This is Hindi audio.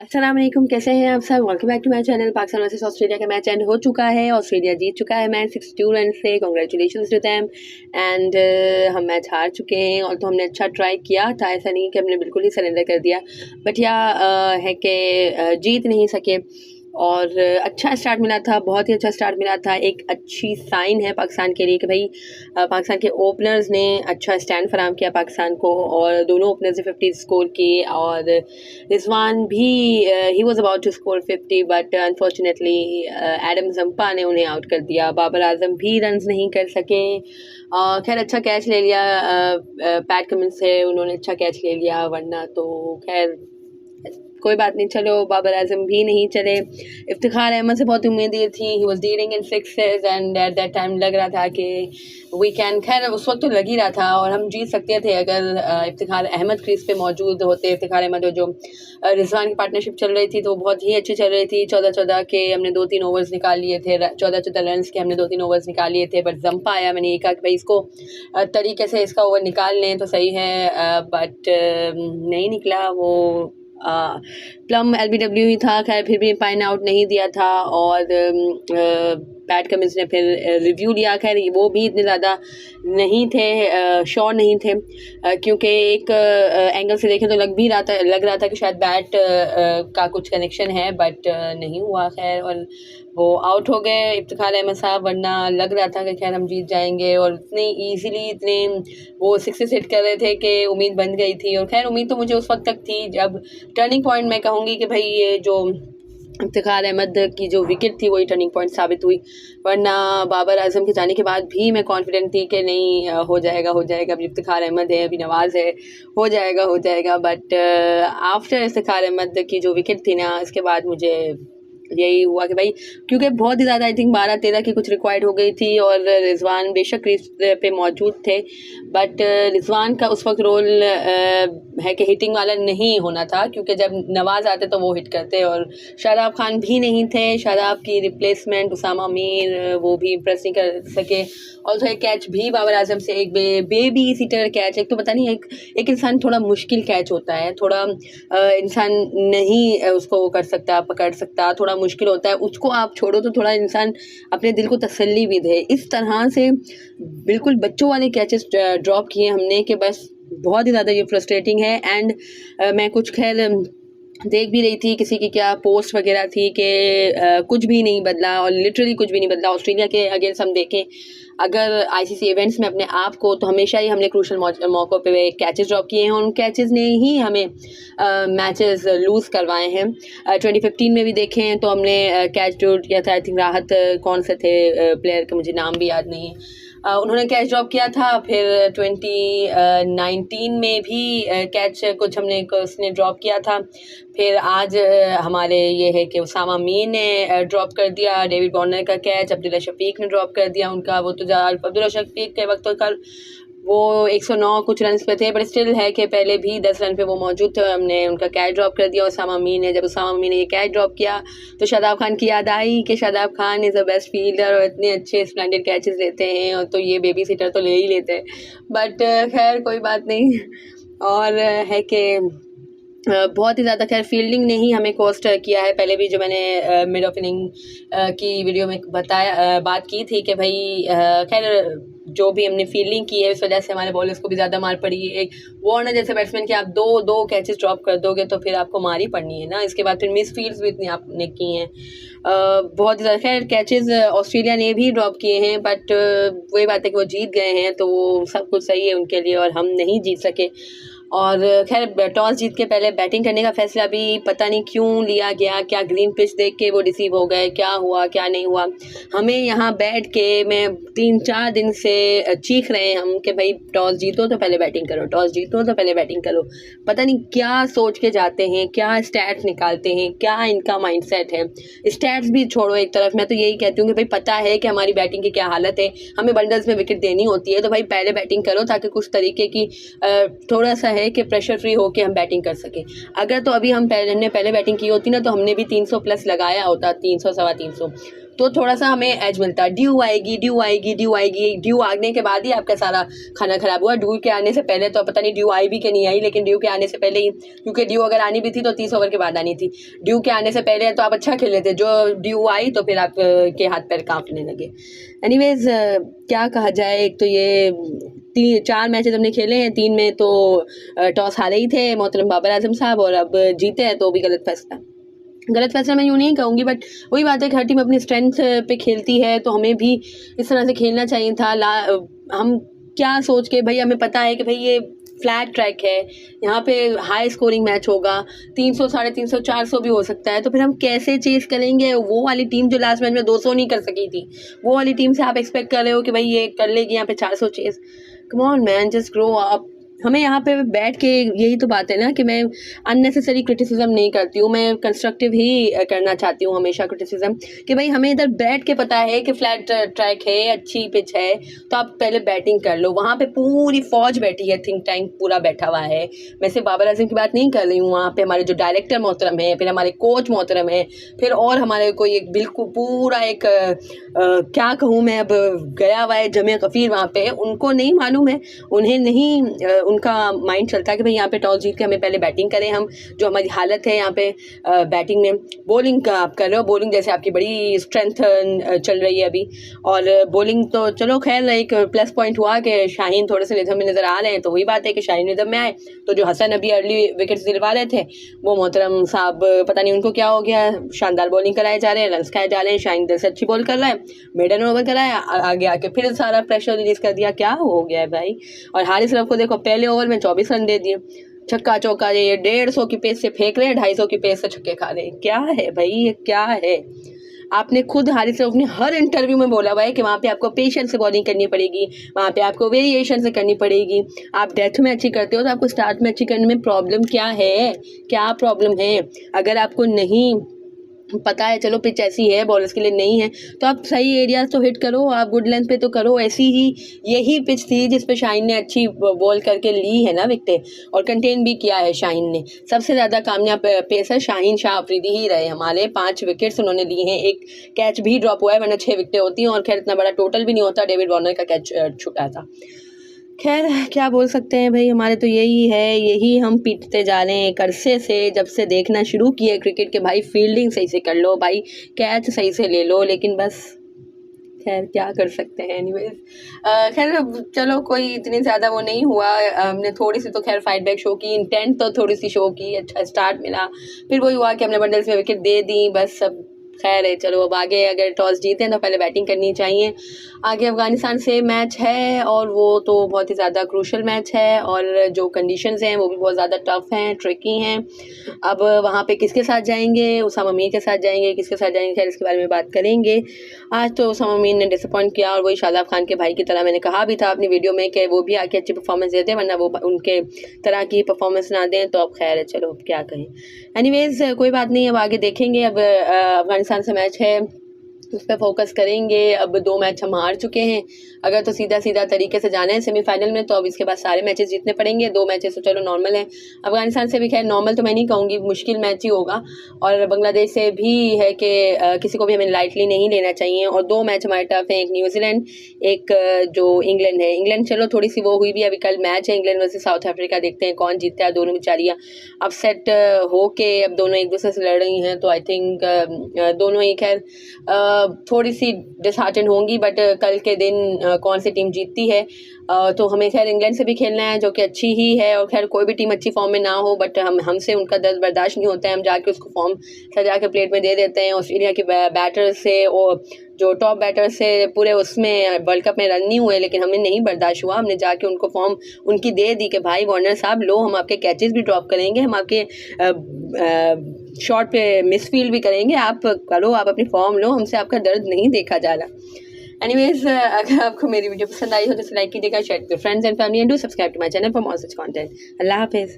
अस्सलाम वालेकुम, कैसे हैं आप सब। Welcome back to my channel. Pakistan versus Australia का मैच एंड हो चुका है। ऑस्ट्रेलिया जीत चुका है मैच 62 रन से। Congratulations to them. एंड हम मैच हार चुके हैं और तो हमने अच्छा ट्राई किया था, ऐसा नहीं कि हमने बिल्कुल ही सरेंडर कर दिया, बट या है कि जीत नहीं सके। और अच्छा स्टार्ट मिला था, बहुत ही अच्छा स्टार्ट मिला था। एक अच्छी साइन है पाकिस्तान के लिए कि भाई पाकिस्तान के ओपनर्स ने अच्छा स्टैंड फराहम किया पाकिस्तान को, और दोनों ओपनर्स ने 50 स्कोर किए। और रिजवान भी he was about to score 50, but unfortunately Adam Zampa ने उन्हें आउट कर दिया। बाबर आजम भी रन्स नहीं कर सके। खैर अच्छा कैच ले लिया पैट कमिंस से, उन्होंने अच्छा कैच ले लिया, वरना तो खैर कोई बात नहीं। चलो बाबर आजम भी नहीं चले। इफ्तिखार अहमद से बहुत उम्मीदें थी। He was dealing in sixes and at that time लग रहा था कि वी कैन, खैर उस वक्त तो लग ही रहा था और हम जीत सकते थे अगर इफ्तिखार अहमद क्रीज पे मौजूद होते। इफ्तिखार अहमद जो रिजवान की पार्टनरशिप चल रही थी तो बहुत ही अच्छी चल रही थी। 14-14 के हमने 2-3 ओवर्स निकाल लिए थे, 14-14 रन के हमने 2-3 ओवर्स निकाल लिए थे, बट जंपा आया। मैंने ये कहा कि भाई इसको तरीके से इसका ओवर निकाल लें तो सही है, बट नहीं निकला। वो प्लम LBW ही था। खैर फिर भी पाइन आउट नहीं दिया था और पैट कमिंस ने फिर रिव्यू लिया। खैर वो भी इतने ज़्यादा नहीं थे, श्योर नहीं थे, क्योंकि एक एंगल से देखें तो लग रहा था कि शायद बैट का कुछ कनेक्शन है, बट नहीं हुआ। खैर और वो आउट हो गए इफ्तिखार अहमद साहब, वरना लग रहा था कि खैर हम जीत जाएंगे। और इतने ईजीली इतने वो सिक्सेस हिट कर रहे थे कि उम्मीद बन गई थी। और खैर उम्मीद तो मुझे उस वक्त तक थी जब टर्निंग पॉइंट मैं कहूँगी कि भाई ये जो इफ्तिखार अहमद की जो विकेट थी वही टर्निंग पॉइंट साबित हुई, वरना बाबर आजम के जाने के बाद भी मैं कॉन्फिडेंट थी कि नहीं हो जाएगा। अभी इफ्तिखार अहमद है, अभी नवाज़ है, हो जाएगा। बट आफ्टर इफ्तिखार अहमद की जो विकेट थी ना, इसके बाद मुझे यही हुआ कि भाई, क्योंकि बहुत ही ज़्यादा आई थिंक 12-13 की कुछ रिक्वायर्ड हो गई थी और रिजवान बेशक क्रीज पे मौजूद थे, बट रिजवान का उस वक्त रोल है कि हिटिंग वाला नहीं होना था, क्योंकि जब नवाज़ आते तो वो हिट करते। और शादाब खान भी नहीं थे, शादाब की रिप्लेसमेंट उसामा मीर वो भी इम्प्रेस नहीं कर सके। और तो एक कैच भी बाबर आजम से, एक बेबी सीटर कैच, एक तो पता नहीं एक इंसान थोड़ा मुश्किल कैच होता है, थोड़ा इंसान नहीं उसको कर सकता, पकड़ सकता, थोड़ा मुश्किल होता है, उसको आप छोड़ो तो थोड़ा इंसान अपने दिल को तसल्ली भी दे। इस तरह से बिल्कुल बच्चों वाले कैचेस ड्रॉप किए हमने कि बस बहुत ही ज़्यादा ये फ्रस्ट्रेटिंग है। एंड मैं कुछ खैर देख भी रही थी किसी की क्या पोस्ट वगैरह थी कि कुछ भी नहीं बदला, और लिटरली कुछ भी नहीं बदला। ऑस्ट्रेलिया के अगेंस्ट हम देखें अगर ICC इवेंट्स में अपने आप को, तो हमेशा ही हमने क्रूशल मौक़ों पे कैचेस ड्रॉप किए हैं, और उन कैचेस ने ही हमें मैचेस लूज़ करवाए हैं। 2015 में भी देखें तो हमने कैच ड्रॉप किया था, आई थिंक राहत कौन से थे प्लेयर का मुझे नाम भी याद नहीं है, उन्होंने कैच ड्रॉप किया था। फिर 2019 में भी कैच कुछ हमने उसने ड्रॉप किया था। फिर आज हमारे ये है कि उसामा मीर ने ड्रॉप कर दिया डेविड वार्नर का कैच, अब्दुल्ला शफीक ने ड्रॉप कर दिया उनका। वो तो अब्दुल्ला शफीक के वक्त तो कल वो 109 कुछ रन पे थे, बट स्टिल है कि पहले भी 10 रन पे वो मौजूद थे, हमने उनका कैच ड्रॉप कर दिया उसामा मीर ने। जब उसामा मीर ने ये कैच ड्रॉप किया तो शादाब खान की याद आई कि Shadab Khan is the best fielder और इतने अच्छे स्प्लेंडेड कैचेस लेते हैं, और तो ये बेबी सीटर तो ले ही लेते हैं, बट खैर कोई बात नहीं। और है कि बहुत ही ज़्यादा खैर फील्डिंग ने ही हमें कॉस्ट किया है। पहले भी जो मैंने मिड ऑफ इनिंग की वीडियो में बात की थी कि भाई खैर जो भी हमने फील्डिंग की है इस वजह से हमारे बॉलर्स को भी ज़्यादा मार पड़ी है। एक वार्नर जैसे बैट्समैन के आप दो कैचेस ड्रॉप कर दोगे तो फिर आपको मार ही पड़नी है ना। इसके बाद फिर मिस फील्ड्स भी इतनी आपने की हैं, बहुत ज़्यादा। खैर कैचेस ऑस्ट्रेलिया ने भी ड्रॉप किए हैं, बट वही बात है कि वो जीत गए हैं तो वो सब कुछ सही है उनके लिए, और हम नहीं जीत सके। और खैर टॉस जीत के पहले बैटिंग करने का फैसला भी पता नहीं क्यों लिया गया, क्या ग्रीन पिच देख के वो डिसीव हो गए, क्या हुआ क्या नहीं हुआ। हमें यहाँ बैठ के मैं 3-4 दिन से चीख रहे हैं हम कि भाई टॉस जीतो तो पहले बैटिंग करो, टॉस जीतो तो पहले बैटिंग करो। पता नहीं क्या सोच के जाते हैं, क्या स्टैट्स निकालते हैं, क्या इनका माइंडसेट है। स्टैट्स भी छोड़ो एक तरफ, मैं तो यही कहती हूँ कि भाई पता है कि हमारी बैटिंग की क्या हालत है, हमें बंडल्स में विकेट देनी होती है, तो भाई पहले बैटिंग करो ताकि कुछ तरीके की थोड़ा सा है कि प्रेशर फ्री होकर हम बैटिंग कर सकें। अगर तो अभी हमने पहले बैटिंग की होती ना तो हमने भी 300 प्लस लगाया होता, 300 सवा 300, तो थोड़ा सा हमें एज मिलता। ड्यू आएगी, ड्यू आने के बाद ही आपका सारा खाना ख़राब हुआ। ड्यू के आने से पहले तो पता नहीं ड्यू आई भी कि नहीं आई, लेकिन ड्यू के आने से पहले ही, क्योंकि ड्यू अगर आनी भी थी तो 30 ओवर के बाद आनी थी। ड्यू के आने से पहले तो आप अच्छा खेल लेते, जो ड्यू आई तो फिर आप के हाथ पैर कांपने लगे। एनीवेज क्या कहा जाए, एक तो ये 4 मैचेस हमने खेले हैं, 3 में तो टॉस हारे ही थे मोहतरम बाबर आजम साहब, और अब जीते हैं तो भी गलत फैसला मैं यूँ नहीं कहूँगी, बट वही बात है कि हर टीम अपनी स्ट्रेंथ पे खेलती है, तो हमें भी इस तरह से खेलना चाहिए था। हम क्या सोच के, भाई हमें पता है कि भाई ये फ्लैट ट्रैक है, यहाँ पे हाई स्कोरिंग मैच होगा, 300 350 400 भी हो सकता है, तो फिर हम कैसे चेस करेंगे? वो वाली टीम जो लास्ट मैच में 200 नहीं कर सकी थी, वो वाली टीम से आप एक्सपेक्ट कर रहे हो कि भाई ये कर लेगी यहाँ पे 400 chase? Come on man, just grow up. हमें यहाँ पे बैठ के, यही तो बात है ना कि मैं अननेसेसरी क्रिटिसिज्म नहीं करती हूँ, मैं कंस्ट्रक्टिव ही करना चाहती हूँ हमेशा क्रिटिसिज्म, कि भाई हमें इधर बैठ के पता है कि फ्लैट ट्रैक है, अच्छी पिच है, तो आप पहले बैटिंग कर लो। वहाँ पे पूरी फौज बैठी है, थिंक टैंक पूरा बैठा हुआ है। मैं सिर्फ बाबर आजम की बात नहीं कर रही हूँ, वहाँ पे हमारे जो डायरेक्टर मोहतरम है, फिर हमारे कोच मोहतरम है, फिर और हमारे कोई एक बिल्कुल पूरा एक क्या कहूँ मैं, अब गया हुआ है जमे कफ़ीर वहाँ पे, उनको नहीं मालूम है, उन्हें नहीं उनका माइंड चलता है कि भाई यहाँ पे टॉस जीत के हमें पहले बैटिंग करें। हम जो हमारी हालत है यहाँ पे बैटिंग में, बॉलिंग का आप कर रहे हो, बॉलिंग जैसे आपकी बड़ी स्ट्रेंथ चल रही है अभी, और बॉलिंग तो चलो खैर एक प्लस पॉइंट हुआ कि शाहीन थोड़े से रिदम में नज़र आ रहे हैं, तो वही बात है कि शाहीन रिदम में आए, तो जो हसन अभी अर्ली विकेट्स दिलवा रहे थे वो मोहतरम साहब पता नहीं उनको क्या हो गया, शानदार बॉलिंग कराए जा रहे हैं, रन्स खाए जा रहे हैं। शाहीन दिल से अच्छी बॉल कर रहा है, मेडन ओवर कराया, आगे आके फिर सारा प्रेशर रिलीज कर दिया। क्या हो गया है भाई? और हारिस रफ को देखो, पहले ओवर में 24 रन दे दिए, छक्का चौका, ये 150 की पेस से फेंक रहे हैं, 250 की पेस से छक्के खा रहे हैं। क्या है भाई, ये क्या है? आपने खुद हारिस रऊफ ने हर इंटरव्यू में बोला हुआ है कि वहाँ पे आपको पेशेंस से बॉलिंग करनी पड़ेगी, वहाँ पे आपको वेरिएशन से करनी पड़ेगी। आप डेथ में अच्छी करते हो तो आपको स्टार्ट में अच्छी करने में प्रॉब्लम क्या है? क्या प्रॉब्लम है? अगर आपको नहीं पता है, चलो पिच ऐसी है, बॉलर्स के लिए नहीं है, तो आप सही एरियाज तो हिट करो, आप गुड लेंथ पे तो करो। ऐसी ही यही पिच थी जिस पे शाहीन ने अच्छी बॉल करके ली है ना विकेटें, और कंटेन भी किया है शाहीन ने। सबसे ज़्यादा कामयाब पेसर शाहीन शाह अफरीदी ही रहे हमारे, 5 विकेट्स उन्होंने लिए हैं, एक कैच भी ड्रॉप हुआ है, वरना 6 विकेटें होती हैं, और खैर इतना बड़ा टोटल भी नहीं होता, डेविड वार्नर का कैच छूटा था। खैर क्या बोल सकते हैं भाई, हमारे तो यही है, यही हम पीटते जा रहे हैं एक अरसे से, जब से देखना शुरू किए क्रिकेट के। भाई फील्डिंग सही से कर लो, भाई कैच सही से ले लो, लेकिन बस खैर क्या कर सकते हैं। एनीवेज खैर चलो, कोई इतनी ज़्यादा वो नहीं हुआ, हमने थोड़ी सी तो खैर फाइट बैक शो की, इंटेंट तो थोड़ी सी शो की, अच्छा स्टार्ट मिला, फिर वही हुआ कि हमने बंडल्स में विकेट दे दी, बस सब खैर है। चलो अब आगे अगर टॉस जीते हैं तो पहले बैटिंग करनी चाहिए। आगे अफ़गानिस्तान से मैच है, और वो तो बहुत ही ज़्यादा क्रूशल मैच है, और जो कंडीशंस हैं वो भी बहुत ज़्यादा टफ हैं, ट्रिकी हैं। अब वहाँ पे किसके साथ जाएंगे? उसामा मीर के साथ जाएंगे, किसके साथ जाएंगे, खैर इसके बारे में बात करेंगे। आज तो उसामा मीर ने डिसअपॉइंट किया, और वही शादाब खान के भाई की तरह, मैंने कहा भी था अपनी वीडियो में कि वो भी आके अच्छी परफॉर्मेंस देते हैं, वरना वो उनके तरह की परफॉर्मेंस ना दें, तो अब खैर है, चलो अब क्या कहें। एनीवेज कोई बात नहीं, अब आगे देखेंगे। अब अफ़गानिस्तान से मैच है, उस पर फोकस करेंगे। अब 2 मैच हम हार चुके हैं, अगर तो सीधा तरीके से जाना है सेमीफाइनल में, तो अब इसके बाद सारे मैचेस जीतने पड़ेंगे। 2 मैचेस तो चलो नॉर्मल है, अफगानिस्तान से भी खैर नॉर्मल तो मैं नहीं कहूँगी, मुश्किल मैच ही होगा, और बांग्लादेश से भी है कि किसी को भी हमें लाइटली नहीं लेना चाहिए। और 2 मैच हमारे टफ हैं, एक न्यूजीलैंड, एक जो इंग्लैंड है। इंग्लैंड चलो थोड़ी सी वो हुई भी, अभी कल मैच है इंग्लैंड वर्सेस साउथ अफ्रीका, देखते हैं कौन जीतता है। दोनों बेचारियाँ अपसेट हो के अब दोनों एक दूसरे से लड़ रही हैं, तो आई थिंक दोनों ही खैर थोड़ी सी डिसहार्टन होंगी, बट कल के दिन कौन सी टीम जीतती है। तो हमें खैर इंग्लैंड से भी खेलना है, जो कि अच्छी ही है, और खैर कोई भी टीम अच्छी फॉर्म में ना हो, बट हमसे उनका दर्द बर्दाश्त नहीं होता है, हम जाके उसको फॉर्म सजा के प्लेट में दे देते हैं। ऑस्ट्रेलिया के बैटर से, और जो टॉप बैटर से पूरे उसमें वर्ल्ड कप में रन नहीं हुए, लेकिन हमें नहीं बर्दाश्त हुआ, हमने जाके उनको फॉर्म उनकी दे दी कि भाई वार्नर साहब लो, हम आपके कैचेस भी ड्रॉप करेंगे, हम आपके शॉट पे मिसफील्ड भी करेंगे, आप करो, आप अपनी फॉर्म लो, हमसे आपका दर्द नहीं देखा जा रहा। एनीवेज अगर आपको मेरी वीडियो पसंद आई हो तो लाइक कीजिएगा, शेयर कीजिए friends and family, and do subscribe to my channel for more such content. अल्लाह हाफिज़।